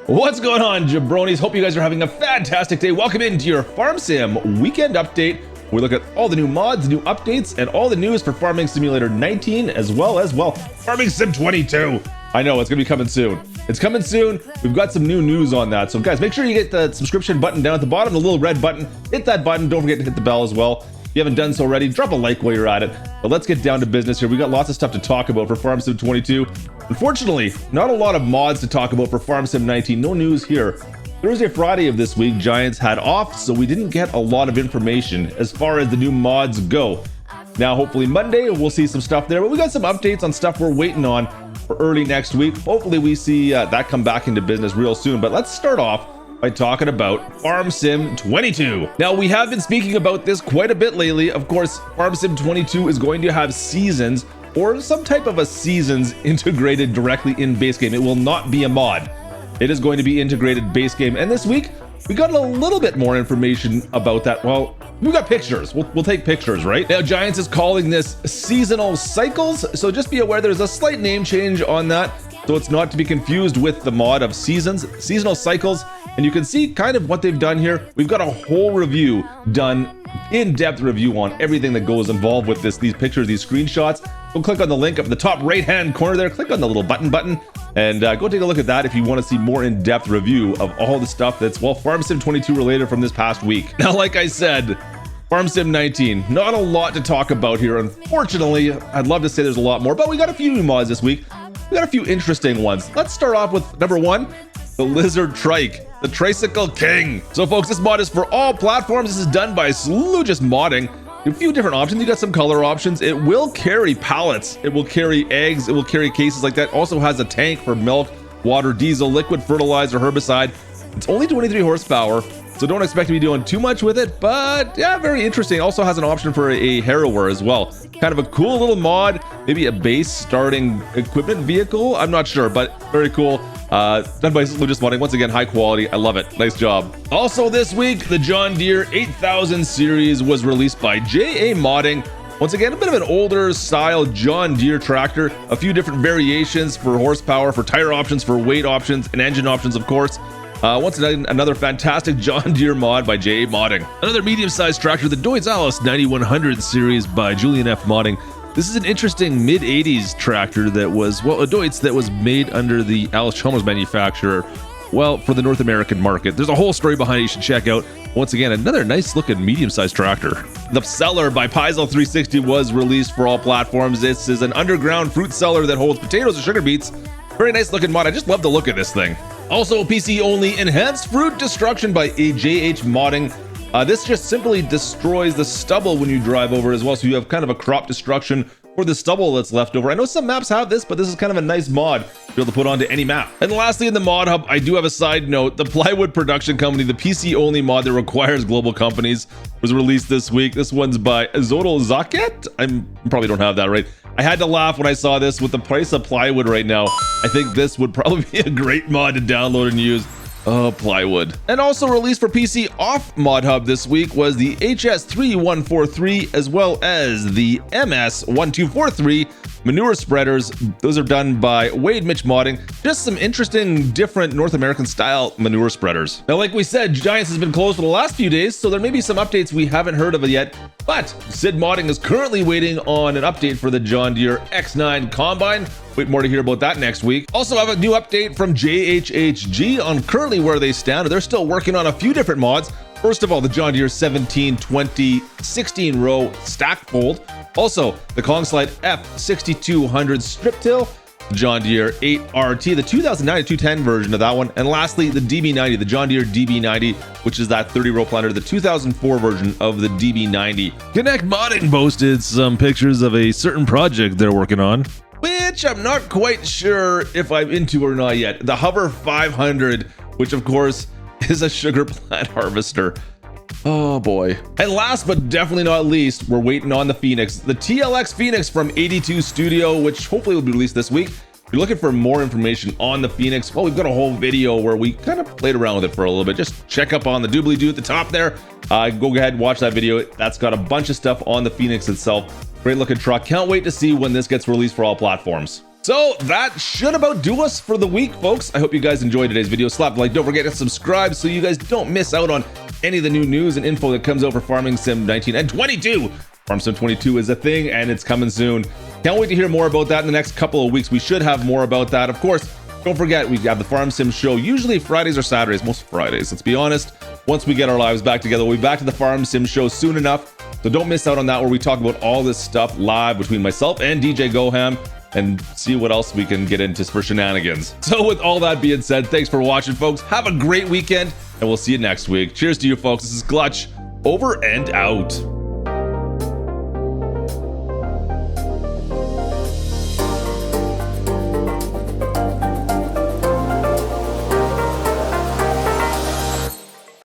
What's going on, jabronis? Hope you guys are having a fantastic day. Welcome into your Farm Sim weekend update. We look at all the new mods, new updates, and all the news for Farming Simulator 19, as well as, Farming Sim 22. I know, it's gonna be coming soon. It's coming soon. We've got some new news on that. So guys, make sure you get the subscription button down at the bottom, the little red button. Hit that button. Don't forget to hit the bell as well. If you haven't done so already, drop a like while you're at it. But let's get down to business here. We got lots of stuff to talk about for Farm Sim 22. Unfortunately, not a lot of mods to talk about for Farm Sim 19. No news here. Thursday, Friday of this week, Giants had off, so we didn't get a lot of information as far as the new mods go. Now, hopefully Monday, we'll see some stuff there, but we got some updates on stuff we're waiting on for early next week. Hopefully we see that come back into business real soon. But let's start off by talking about Farm Sim 22. Now, we have been speaking about this quite a bit lately. Of course, Farm Sim 22 is going to have seasons or some type of a seasons integrated directly in base game. It will not be a mod. It is going to be integrated base game. And this week, we got a little bit more information about that. Well, we got pictures. We'll take pictures, right? Now, Giants is calling this seasonal cycles. So just be aware there's a slight name change on that. So it's not to be confused with the mod of seasons, seasonal cycles. And you can see kind of what they've done here. We've got a whole review done, in-depth review on everything that goes involved with this, these pictures, these screenshots. Go click on the link up in the top right-hand corner there. Click on the little button and go take a look at that if you want to see more in-depth review of all the stuff that's, well, Farm Sim 22 related from this past week. Now, like I said, Farm Sim 19, not a lot to talk about here. Unfortunately, I'd love to say there's a lot more, but we got a few new mods this week. We got a few interesting ones. Let's start off with number one, the Lizard Trike, the Tricycle King. So folks, this mod is for all platforms. This is done by Slugis Modding. A few different options. You got some color options. It will carry pallets. It will carry eggs. It will carry cases like that. Also has a tank for milk, water, diesel, liquid fertilizer, herbicide. It's only 23 horsepower, so don't expect to be doing too much with it, but yeah, very interesting. Also has an option for a harrower as well. Kind of a cool little mod, maybe a base starting equipment vehicle. I'm not sure, but very cool. Done by Slugis Modding. Once again, high quality. I love it. Nice job. Also this week, the John Deere 8000 series was released by JA Modding. Once again, a bit of an older style John Deere tractor. A few different variations for horsepower, for tire options, for weight options, and engine options, of course. Once again, another fantastic John Deere mod by JA Modding. Another medium-sized tractor, the Deutz Alice 9100 series by Julian F. Modding. This is an interesting mid-80s tractor that was, well, a Deutz that was made under the Alice Chalmers manufacturer, well, for the North American market. There's a whole story behind it you should check out. Once again, another nice-looking medium-sized tractor. The Cellar by Paizo 360 was released for all platforms. This is an underground fruit cellar that holds potatoes and sugar beets. Very nice-looking mod. I just love the look of this thing. Also, PC-only Enhanced Fruit Destruction by JH Modding. This just simply destroys the stubble when you drive over as well, so you have kind of a crop destruction for the stubble that's left over. I know some maps have this, but this is kind of a nice mod to be able to put onto any map. And lastly, in the mod hub, I do have a side note. The Plywood production company, the PC-only mod that requires global companies, was released this week. This one's by Zodal Zaket. I probably don't have that right. I had to laugh when I saw this. With the price of plywood right now, I think this would probably be a great mod to download and use. Oh, Plywood. And also released for PC off Mod Hub this week was the HS3143 as well as the MS1243 manure spreaders. Those are done by Wade Mitch Modding. Just some interesting, different North American style manure spreaders. Now, like we said, Giants has been closed for the last few days, so there may be some updates we haven't heard of it yet. But Sid Modding is currently waiting on an update for the John Deere X9 Combine. Wait more to hear about that next week. Also have a new update from JHHG on currently where they stand. They're still working on a few different mods. First of all, the John Deere 1720 16 row stack fold. Also, the Kongslide F6200 strip till, the John Deere 8RT, the 2009-210 version of that one. And lastly, the DB90, the John Deere DB90, which is that 30 row planter, the 2004 version of the DB90. Connect Modding posted some pictures of a certain project they're working on, which I'm not quite sure if I'm into or not yet. The Hover 500, which of course is a sugar plant harvester. Oh boy. And last but definitely not least, we're waiting on the Phoenix, the TLX Phoenix from 82 Studio, which hopefully will be released this week. If you're looking for more information on the Phoenix, well, we've got a whole video where we kind of played around with it for a little bit. Just check up on the doobly-doo at the top there. Go ahead and watch that video. That's got a bunch of stuff on the Phoenix itself. Great looking truck. Can't wait to see when this gets released for all platforms. So that should about do us for the week, folks. I hope you guys enjoyed today's video. Slap a like, don't forget to subscribe so you guys don't miss out on any of the new news and info that comes out for Farming Sim 19 and 22. Farm Sim 22 is a thing and it's coming soon. Can't wait to hear more about that in the next couple of weeks. We should have more about that. Of course, don't forget, we have the Farm Sim show, usually Fridays or Saturdays, most Fridays, let's be honest. Once we get our lives back together, we'll be back to the Farm Sim show soon enough. So don't miss out on that, where we talk about all this stuff live between myself and DJ Goham, and see what else we can get into for shenanigans. So with all that being said, thanks for watching, folks. Have a great weekend, and we'll see you next week. Cheers to you, folks. This is Klutch, over and out.